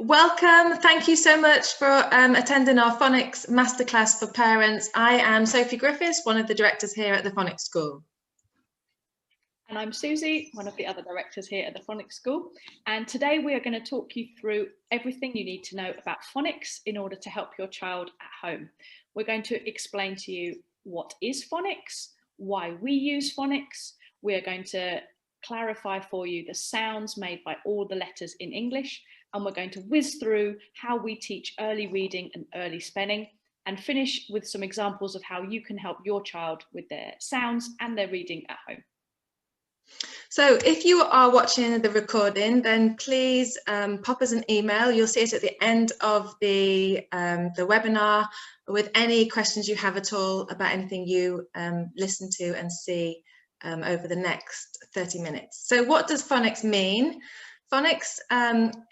Welcome. Thank you so much for attending our Phonics Masterclass for parents. I am Sophie Griffiths, one of the directors here at the Phonics School. And I'm Susie, one of the other directors here at the Phonics School. And today we are going to talk you through everything you need to know about phonics in order to help your child at home. We're going to explain to you what is phonics, why we use phonics. We are going to clarify for you the sounds made by all the letters in English. And we're going to whiz through how we teach early reading and early spelling, and finish with some examples of how you can help your child with their sounds and their reading at home. So if you are watching the recording, then please pop us an email. You'll see it at the end of the webinar with any questions you have at all about anything you listen to and see over the next 30 minutes. So what does phonics mean? Phonics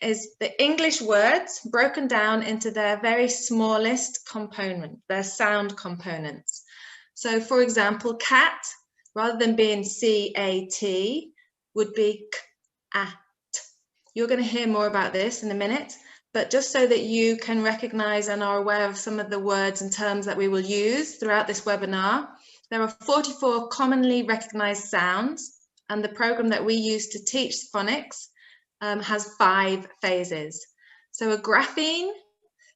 is the English words broken down into their very smallest component, their sound components. So for example, cat, rather than being C-A-T, would be k-a-t. You're going to hear more about this in a minute, but just so that you can recognize and are aware of some of the words and terms that we will use throughout this webinar, there are 44 commonly recognized sounds, and the program that we use to teach phonics has 5 phases. So a grapheme,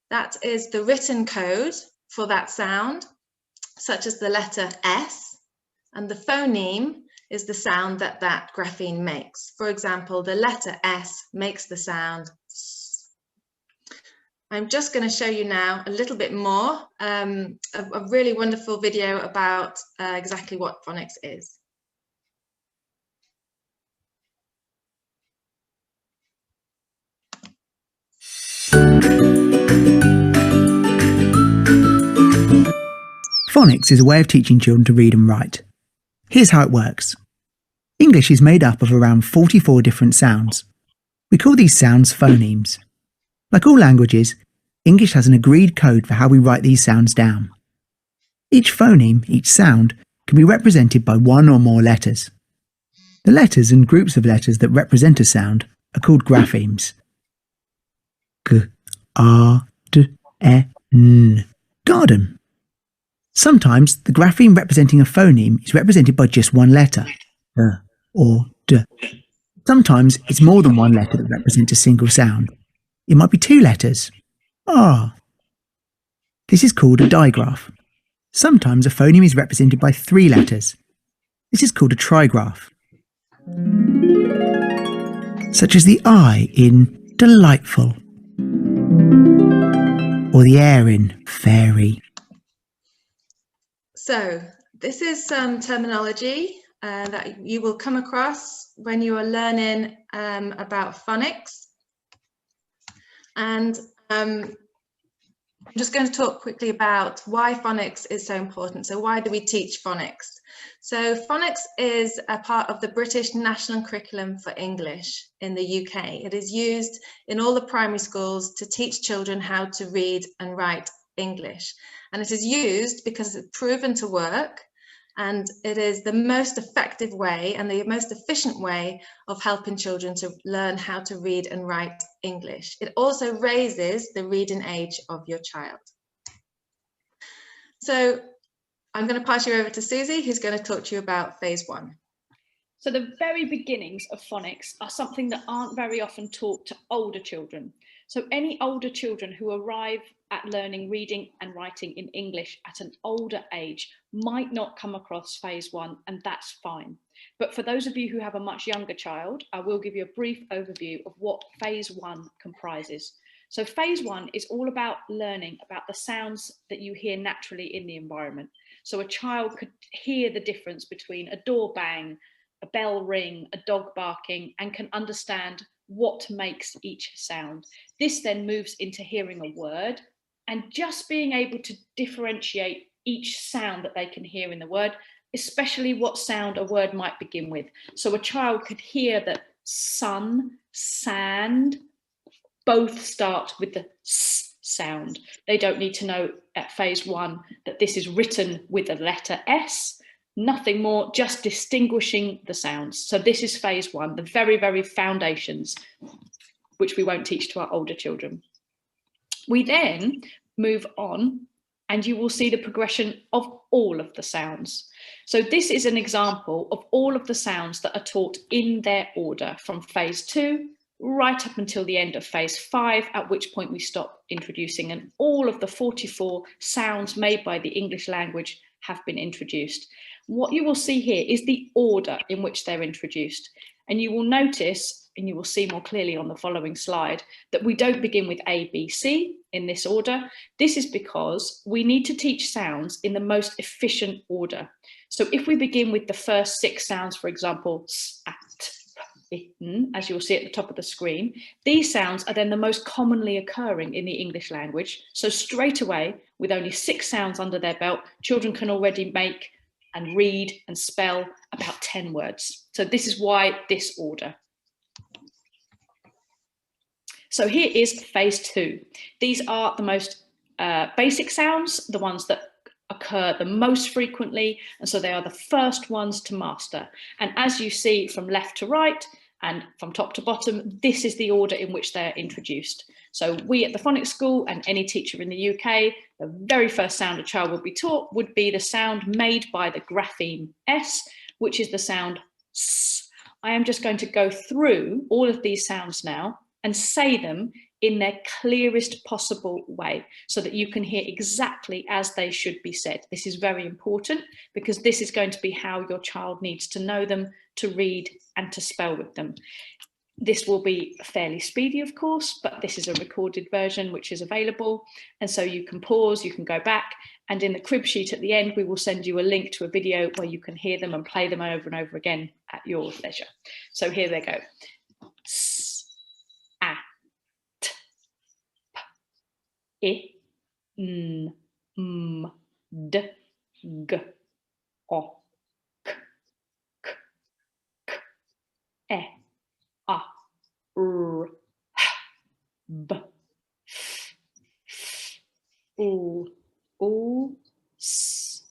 that is the written code for that sound, such as the letter S, and the phoneme is the sound that that grapheme makes. For example, the letter S makes the sound S. I'm just going to show you now a little bit more, a really wonderful video about exactly what phonics is. Phonics is a way of teaching children to read and write. Here's how it works. English is made up of around 44 different sounds. We call these sounds phonemes. Like all languages, English has an agreed code for how we write these sounds down. Each phoneme, each sound, can be represented by one or more letters. The letters and groups of letters that represent a sound are called graphemes. G, R, D, E, N. Garden. Sometimes the grapheme representing a phoneme is represented by just one letter, or D. Sometimes it's more than one letter that represents a single sound. It might be 2 letters, ah. This is called a digraph. Sometimes a phoneme is represented by 3 letters. This is called a trigraph. Such as the I in delightful, or the air in fairy. So this is some terminology that you will come across when you are learning about phonics. And I'm just going to talk quickly about why phonics is so important. So why do we teach phonics? So phonics is a part of the British National Curriculum for English in the UK. It is used in all the primary schools to teach children how to read and write English. And it is used because it's proven to work, and it is the most effective way and the most efficient way of helping children to learn how to read and write English. It also raises the reading age of your child. So I'm going to pass you over to Susie, who's going to talk to you about phase 1. So the very beginnings of phonics are something that aren't very often taught to older children. So any older children who arrive at learning reading and writing in English at an older age might not come across phase 1, and that's fine. But for those of you who have a much younger child, I will give you a brief overview of what phase 1 comprises. So phase 1 is all about learning about the sounds that you hear naturally in the environment. So a child could hear the difference between a door bang, a bell ring, a dog barking, and can understand what makes each sound. This then moves into hearing a word and just being able to differentiate each sound that they can hear in the word, especially what sound a word might begin with. So a child could hear that sun, sand, both start with the S sound. They don't need to know at phase 1 that this is written with a letter S. Nothing more, just distinguishing the sounds. So this is phase 1, the very, very foundations. which we won't teach to our older children. We then move on and you will see the progression of all of the sounds. So this is an example of all of the sounds that are taught in their order from phase 2 right up until the end of phase 5, at which point we stop introducing, and all of the 44 sounds made by the English language have been introduced. What you will see here is the order in which they're introduced. And you will notice, and you will see more clearly on the following slide, that we don't begin with A, B, C in this order. This is because we need to teach sounds in the most efficient order. So if we begin with the first 6 sounds, for example, s, at, p, n, as you'll see at the top of the screen, these sounds are then the most commonly occurring in the English language. So straight away, with only 6 sounds under their belt, children can already make and read and spell about 10 words. So this is why this order. So here is phase 2. These are the most basic sounds, the ones that occur the most frequently, and so they are the first ones to master. And as you see from left to right and from top to bottom, this is the order in which they're introduced. So we at the Phonics School, and any teacher in the UK, the very first sound a child would be taught would be the sound made by the grapheme S, which is the sound S. I am just going to go through all of these sounds now and say them in their clearest possible way so that you can hear exactly as they should be said. This is very important because this is going to be how your child needs to know them, to read and to spell with them. This will be fairly speedy, of course, but this is a recorded version which is available. And so you can pause, you can go back, and in the crib sheet at the end, we will send you a link to a video where you can hear them and play them over and over again at your leisure. So here they go. S, a, t, p, I, n, m, d, g, o, k, k, k, e, a, r, b, f, u, s.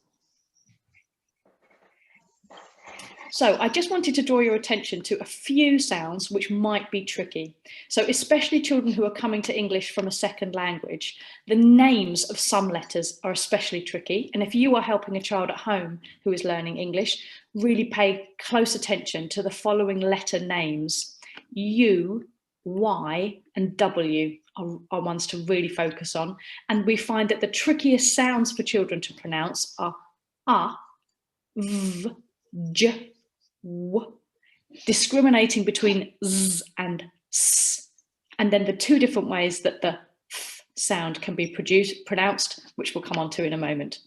So I just wanted to draw your attention to a few sounds which might be tricky. So especially children who are coming to English from a second language, the names of some letters are especially tricky. And if you are helping a child at home who is learning English, really pay close attention to the following letter names. U, Y and W are ones to really focus on. And we find that the trickiest sounds for children to pronounce are A, V, J, W, discriminating between Z and S. And then the 2 different ways that the F sound can be pronounced, which we'll come on to in a moment.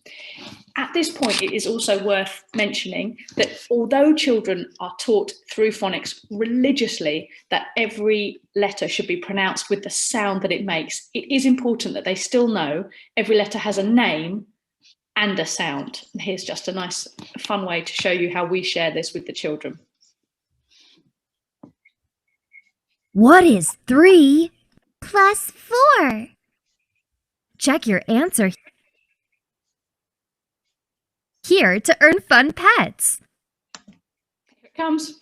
At this point, it is also worth mentioning that although children are taught through phonics religiously that every letter should be pronounced with the sound that it makes, it is important that they still know every letter has a name and a sound. And here's just a nice, fun way to show you how we share this with the children. What is 3 plus 4? Check your answer here to earn fun pets. Here it comes.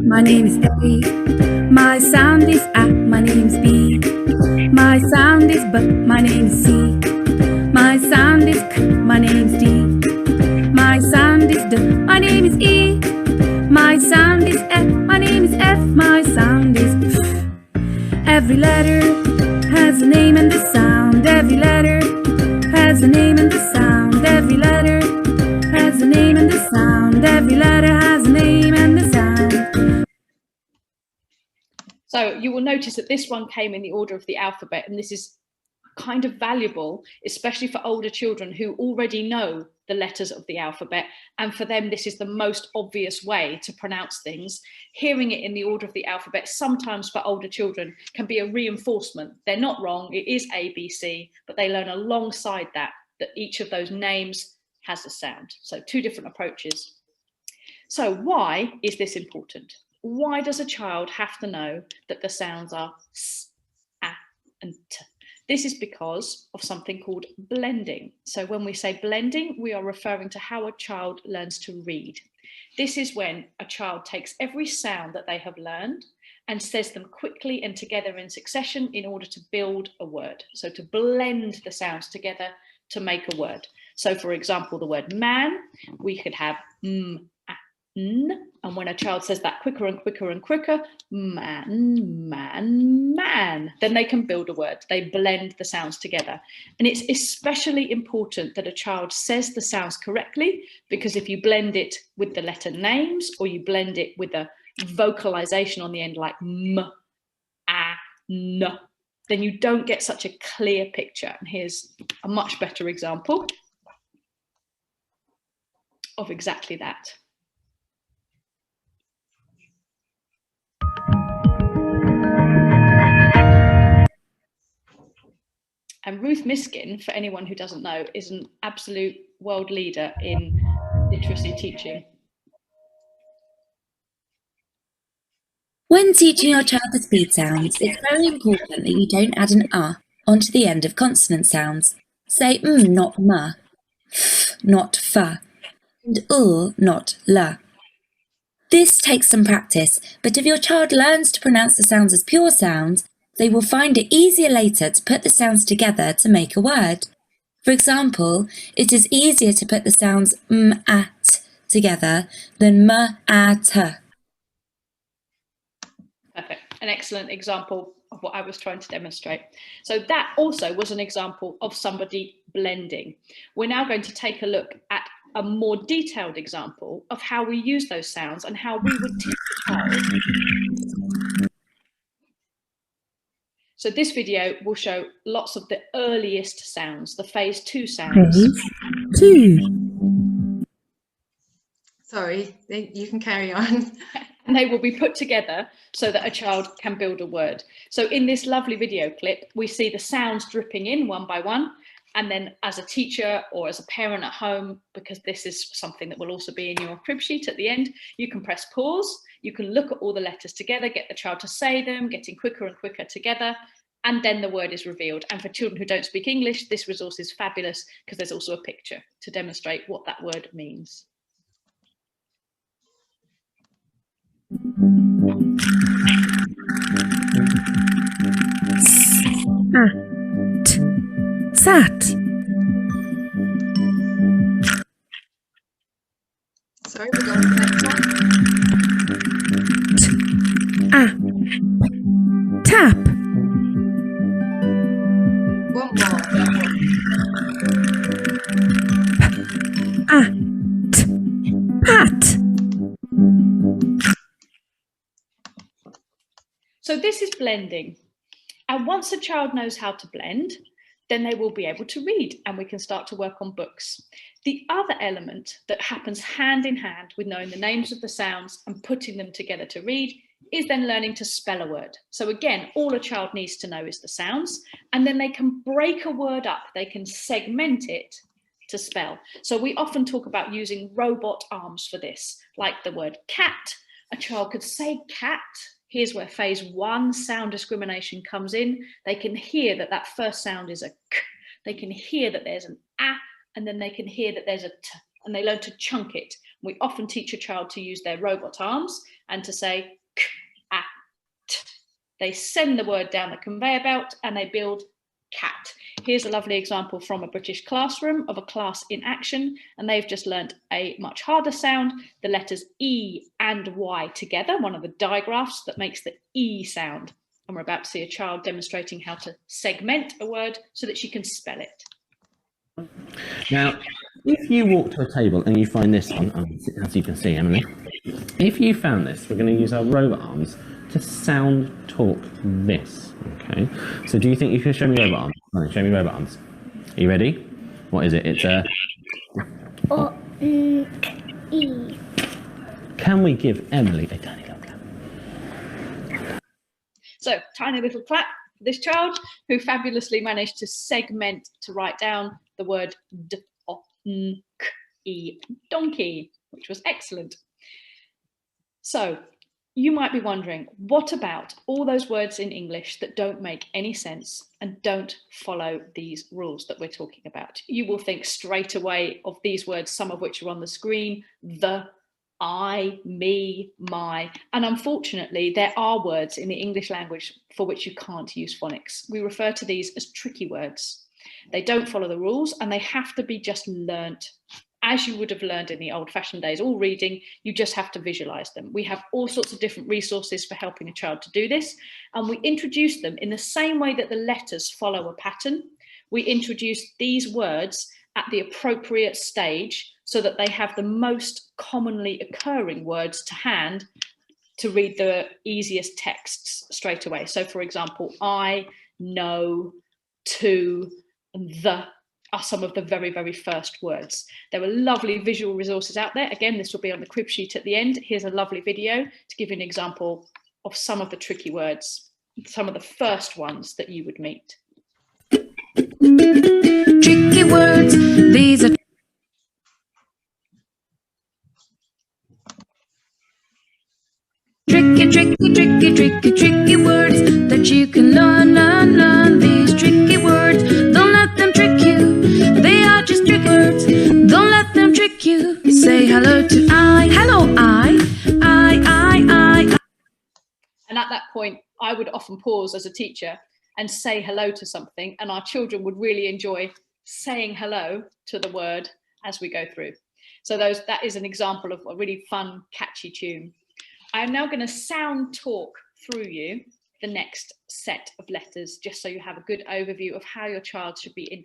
My name is A, my sound is A, my name is B, my sound is B, my name is C, my sound is K, my name is D, my sound is D, my name is E, my sound is F, my name is F, my sound is F. Every letter has a name and a sound, every letter has a name and a sound, every letter has a name and a sound, every letter has a name and a sound. So you will notice that this one came in the order of the alphabet, and this is kind of valuable, especially for older children who already know the letters of the alphabet, and for them this is the most obvious way to pronounce things. Hearing it in the order of the alphabet sometimes for older children can be a reinforcement. They're not wrong, it is A, B, C, but they learn alongside that each of those names has a sound. So 2 different approaches. So why is this important? Why does a child have to know that the sounds are S, A and T? This is because of something called blending. So when we say blending, we are referring to how a child learns to read. This is when a child takes every sound that they have learned and says them quickly and together in succession in order to build a word. So to blend the sounds together to make a word. So for example, the word man, we could have m, a, n, and when a child says that quicker and quicker and quicker, man, man, man, then they can build a word. They blend the sounds together. And it's especially important that a child says the sounds correctly, because if you blend it with the letter names, or you blend it with a vocalization on the end like m, a, n, then you don't get such a clear picture. And here's a much better example of exactly that. And Ruth Miskin, for anyone who doesn't know, is an absolute world leader in literacy teaching. When teaching your child the speed sounds, it's very important that you don't add an onto the end of consonant sounds. Say not ma, f, not fa, and not la. This takes some practice, but if your child learns to pronounce the sounds as pure sounds, they will find it easier later to put the sounds together to make a word. For example, it is easier to put the sounds at together than at. Perfect. An excellent example of what I was trying to demonstrate. So that also was an example of somebody blending. We're now going to take a look at a more detailed example of how we use those sounds and how we would teach a child. So this video will show lots of the earliest sounds, the phase 2 sounds. Phase 2. Sorry, you can carry on. And they will be put together so that a child can build a word. So in this lovely video clip, we see the sounds dripping in one by one. And then as a teacher or as a parent at home, because this is something that will also be in your crib sheet at the end, you can press pause. You can look at all the letters together, get the child to say them, getting quicker and quicker together. And then the word is revealed. And for children who don't speak English, this resource is fabulous because there's also a picture to demonstrate what that word means. Sat. Sorry, we're going to the next one. Tap. One more. Pat. So this is blending. And once a child knows how to blend, then they will be able to read and we can start to work on books. The other element that happens hand in hand with knowing the names of the sounds and putting them together to read is then learning to spell a word. So again, all a child needs to know is the sounds, and then they can break a word up, they can segment it to spell. So we often talk about using robot arms for this, like the word cat. A child could say cat. Here's where phase 1 sound discrimination comes in. They can hear that that first sound is a k. They can hear that there's an a, and then they can hear that there's a t, and they learn to chunk it. We often teach a child to use their robot arms and to say k, a, t. They send the word down the conveyor belt and they build cat. Here's a lovely example from a British classroom of a class in action, and they've just learnt a much harder sound, the letters E and Y together, one of the digraphs that makes the E sound. And we're about to see a child demonstrating how to segment a word so that she can spell it. Now, if you walk to a table and you find this one, as you can see, Emily, if you found this, we're going to use our robot arms to sound talk this. Okay, so do you think you can show me robot arms? Right, show me robot arms. Are you ready? What is it? It's a E. Can we give Emily a tiny little clap? So, tiny little clap for this child who fabulously managed to segment to write down the word d-o-n-k-e, donkey, which was excellent. So, you might be wondering, what about all those words in English that don't make any sense and don't follow these rules that we're talking about? You will think straight away of these words, some of which are on the screen: the, I, me, my. And unfortunately, there are words in the English language for which you can't use phonics. We refer to these as tricky words. They don't follow the rules and they have to be just learnt as you would have learned in the old-fashioned days. All reading, you just have to visualize them. We have all sorts of different resources for helping a child to do this, and we introduce them in the same way that the letters follow a pattern. We introduce these words at the appropriate stage so that they have the most commonly occurring words to hand to read the easiest texts straight away. So for example, I, no, to, and the are some of the very, very first words. There are lovely visual resources out there. Again, this will be on the crib sheet at the end. Here's a lovely video to give you an example of some of the tricky words, some of the first ones that you would meet. Tricky words, these are tricky words that you can learn. These tricky words, don't let them trick you. They are just tricky words. Don't let them trick you. Say hello to I. Hello, I. And at that point, I would often pause as a teacher and say hello to something, and our children would really enjoy saying hello to the word as we go through. So that is an example of a really fun, catchy tune. I am now going to sound talk through you the next set of letters, just so you have a good overview of how your child should be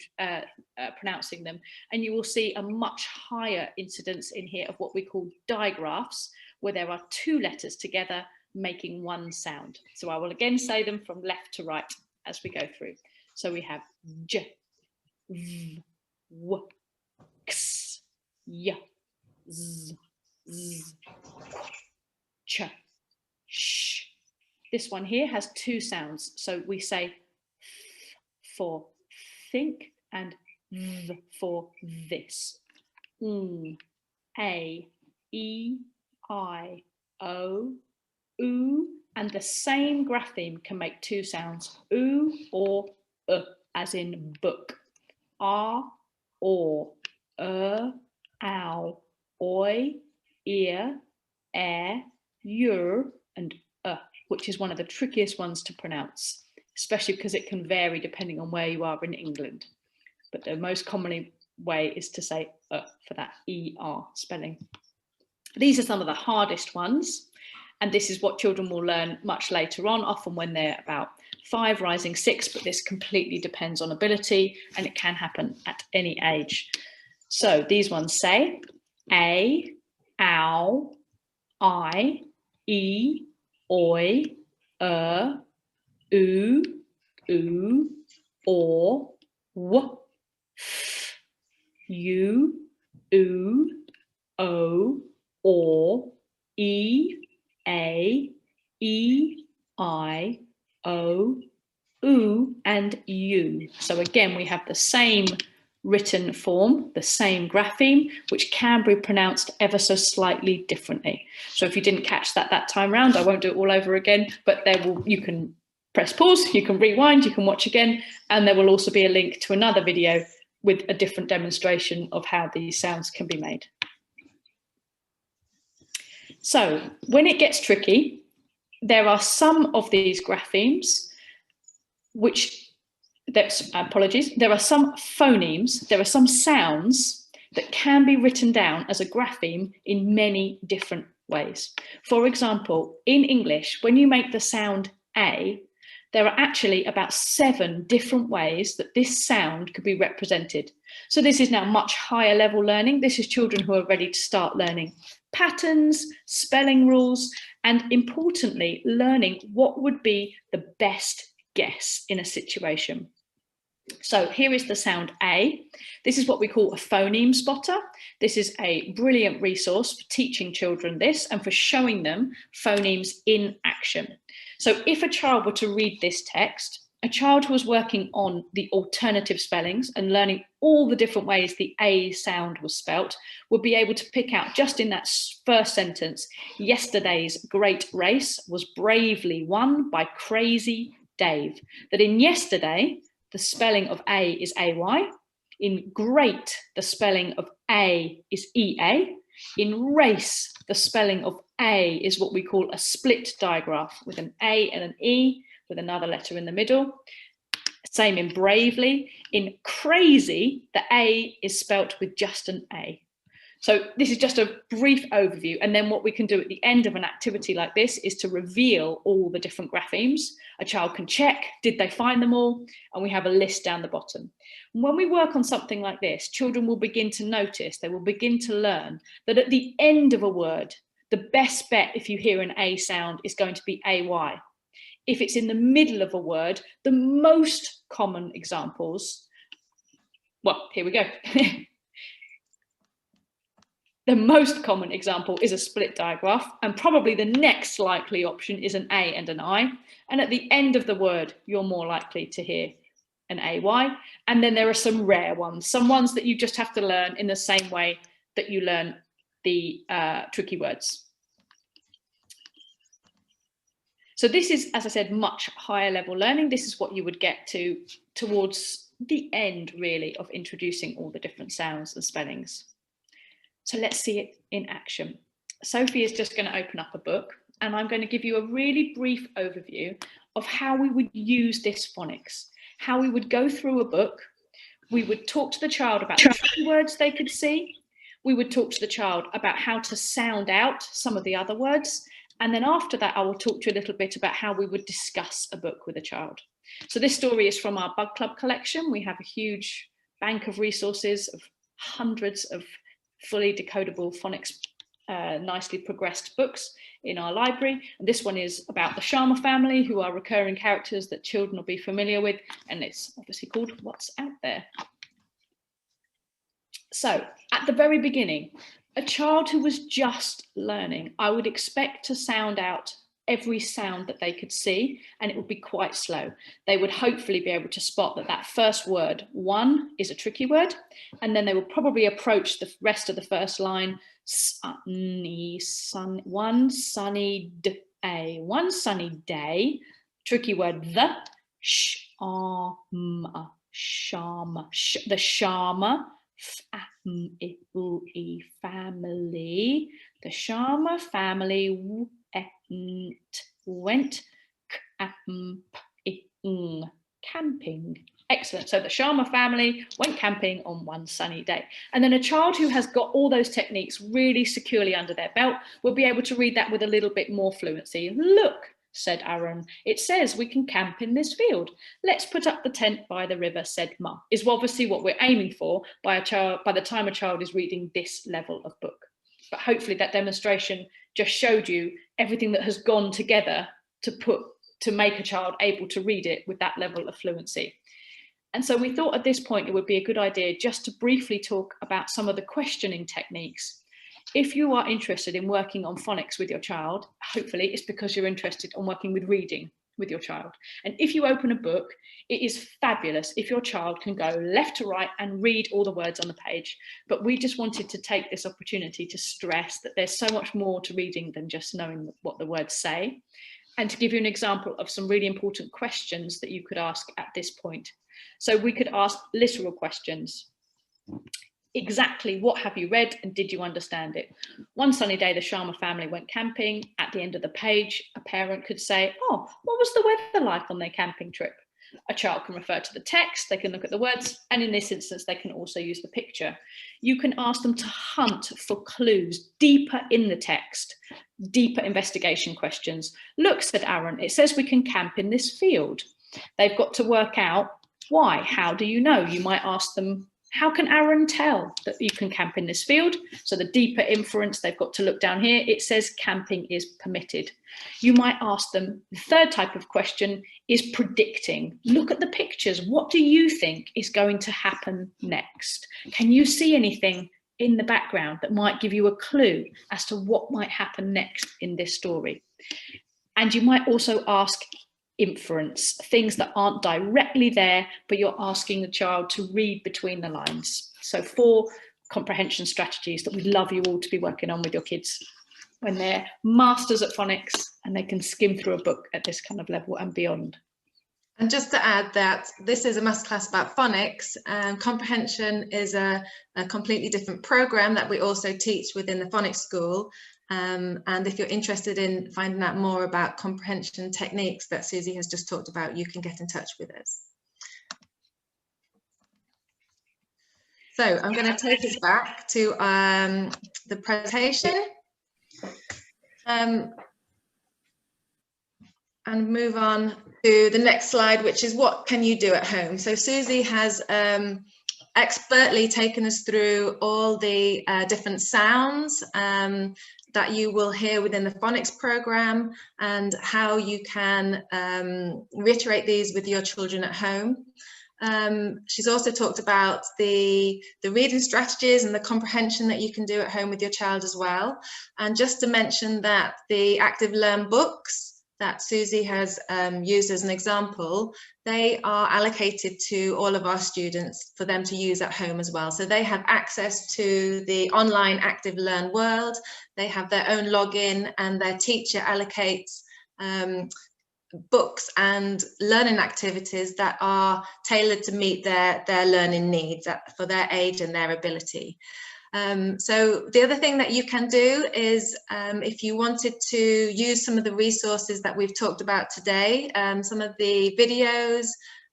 pronouncing them. And you will see a much higher incidence in here of what we call digraphs, where there are two letters together making one sound. So I will again say them from left to right as we go through. So we have j, v, w, x, y, z, z, ch, sh. This one here has two sounds. So we say f for think and v for this. A, E, I, O, oo, and the same grapheme can make two sounds, oo or as in book. Or, ow, oi, ear, air, your, and which is one of the trickiest ones to pronounce, especially because it can vary depending on where you are in England. But the most commonly way is to say for that ER spelling. These are some of the hardest ones, and this is what children will learn much later on, often when they're about 5, rising 6, but this completely depends on ability and it can happen at any age. So these ones say A, ow, I, E, oi, oo, or, w, f, you, oo, o, or, e, a, e, I, o, oo, and u. So again, we have the same written form, the same grapheme, which can be pronounced ever so slightly differently. So if you didn't catch that time round, I won't do it all over again, but you can press pause, you can rewind, you can watch again, and there will also be a link to another video with a different demonstration of how these sounds can be made. So when it gets tricky, there are some of these graphemes there are some phonemes, there are some sounds that can be written down as a grapheme in many different ways. For example, in English, when you make the sound A, there are actually about 7 different ways that this sound could be represented. So this is now much higher level learning. This is children who are ready to start learning patterns, spelling rules, and importantly, learning what would be the best guess in a situation. So here is the sound A. This is what we call a phoneme spotter. This is a brilliant resource for teaching children this and for showing them phonemes in action. So if a child were to read this text, A child who was working on the alternative spellings and learning all the different ways the A sound was spelt would be able to pick out just in that first sentence, yesterday's great race was bravely won by crazy Dave. That in yesterday, the spelling of A is AY. In great, the spelling of A is EA. In race, the spelling of A is what we call a split digraph with an A and an E with another letter in the middle. Same in bravely. In crazy, the A is spelt with just an A. So this is just a brief overview. And then what we can do at the end of an activity like this is to reveal all the different graphemes. A child can check, did they find them all? And we have a list down the bottom. And when we work on something like this, children will begin to notice, they will begin to learn that at the end of a word, the best bet if you hear an A sound is going to be AY. If it's in the middle of a word, the most common examples, well, here we go. The most common example is a split digraph, and probably the next likely option is an A and an I. And at the end of the word, you're more likely to hear an AY. And then there are some rare ones, some ones that you just have to learn in the same way that you learn the tricky words. So this is, as I said, much higher level learning. This is what you would get to towards the end, really, of introducing all the different sounds and spellings. So let's see it in action. Sophie is just going to open up a book, and I'm going to give you a really brief overview of how we would use this phonics, how we would go through a book. We would talk to the child about the tricky words they could see. We would talk to the child about how to sound out some of the other words. And then after that, I will talk to you a little bit about how we would discuss a book with a child. So this story is from our Bug Club collection. We have a huge bank of resources of hundreds of fully decodable phonics, nicely progressed books in our library. And this one is about the Sharma family, who are recurring characters that children will be familiar with. And it's obviously called What's Out There. So at the very beginning, a child who was just learning, I would expect to sound out every sound that they could see, and it would be quite slow. They would hopefully be able to spot that that first word, one, is a tricky word, and then they will probably approach the rest of the first line, one sunny day, tricky word, the Sharma, family, the Sharma family went camping. Excellent. So the Sharma family went camping on one sunny day. And then a child who has got all those techniques really securely under their belt will be able to read that with a little bit more fluency. Look, said Aaron, it says we can camp in this field. Let's put up the tent by the river, said Ma, is obviously what we're aiming for by the time a child is reading this level of book. But hopefully that demonstration just showed you everything that has gone together to make a child able to read it with that level of fluency. And so we thought at this point it would be a good idea just to briefly talk about some of the questioning techniques. If you are interested in working on phonics with your child, hopefully it's because you're interested in working with reading with your child. And if you open a book, it is fabulous if your child can go left to right and read all the words on the page. But we just wanted to take this opportunity to stress that there's so much more to reading than just knowing what the words say. And to give you an example of some really important questions that you could ask at this point. So we could ask literal questions. Exactly what have you read and did you understand it? One sunny day, the Sharma family went camping. At the end of the page, a parent could say, oh, what was the weather like on their camping trip? A child can refer to the text, they can look at the words, and in this instance, they can also use the picture. You can ask them to hunt for clues deeper in the text, deeper investigation questions. Look, said Aaron, it says we can camp in this field. They've got to work out why. How do you know? You might ask them, how can Aaron tell that you can camp in this field? So the deeper inference, they've got to look down here. It says camping is permitted. You might ask them, the third type of question is predicting. Look at the pictures. What do you think is going to happen next? Can you see anything in the background that might give you a clue as to what might happen next in this story? And you might also ask, inference, things that aren't directly there, but you're asking the child to read between the lines. So 4 comprehension strategies that we'd love you all to be working on with your kids when they're masters at phonics and they can skim through a book at this kind of level and beyond. And just to add that this is a masterclass about phonics, and comprehension is a completely different program that we also teach within the Phonics School. And if you're interested in finding out more about comprehension techniques that Susie has just talked about, you can get in touch with us. So I'm going to take us back to the presentation and move on to the next slide, which is what can you do at home. So Susie has expertly taken us through all the different sounds that you will hear within the phonics program and how you can reiterate these with your children at home. She's also talked about the reading strategies and the comprehension that you can do at home with your child as well. And just to mention that the Active Learn books that Susie has used as an example, they are allocated to all of our students for them to use at home as well. So they have access to the online Active Learn world, they have their own login, and their teacher allocates books and learning activities that are tailored to meet their learning needs for their age and their ability. So the other thing that you can do is if you wanted to use some of the resources that we've talked about today, some of the videos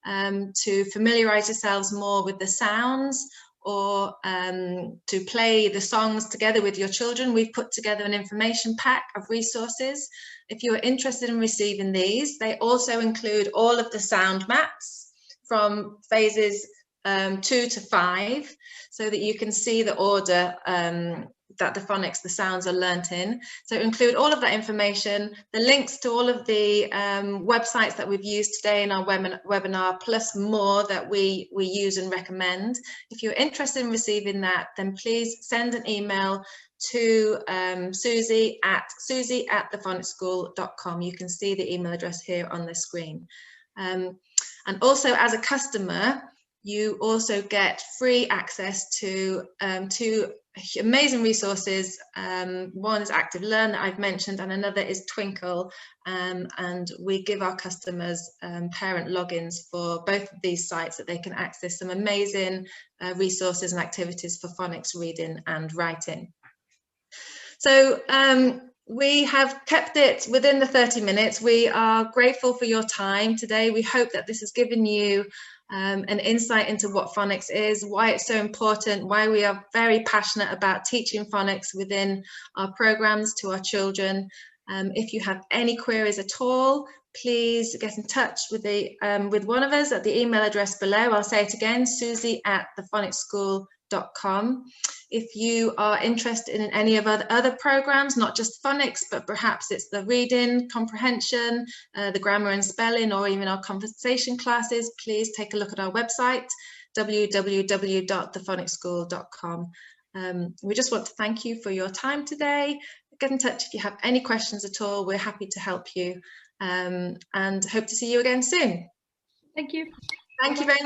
to familiarize yourselves more with the sounds, or to play the songs together with your children, we've put together an information pack of resources. If you are interested in receiving these, they also include all of the sound maps from phases 2 to 5, so that you can see the order that the phonics, the sounds are learnt in. So include all of that information, the links to all of the websites that we've used today in our webinar, plus more that we use and recommend. If you're interested in receiving that, then please send an email to Susie at susie@thephonicschool.com. You can see the email address here on the screen. And also, as a customer, you also get free access to 2 amazing resources. One is Active Learn that I've mentioned, and another is Twinkle. And we give our customers parent logins for both of these sites that they can access some amazing resources and activities for phonics reading and writing. So we have kept it within the 30 minutes. We are grateful for your time today. We hope that this has given you an insight into what phonics is, why it's so important, why we are very passionate about teaching phonics within our programs to our children. If you have any queries at all, please get in touch with one of us at the email address below. I'll say it again, susie@thephonicschool.com. If you are interested in any of other programs, not just phonics, but perhaps it's the reading, comprehension, the grammar and spelling, or even our conversation classes, please take a look at our website, www.thephonicschool.com. We just want to thank you for your time today. Get in touch if you have any questions at all. We're happy to help you, and hope to see you again soon. Thank you. Thank you very much.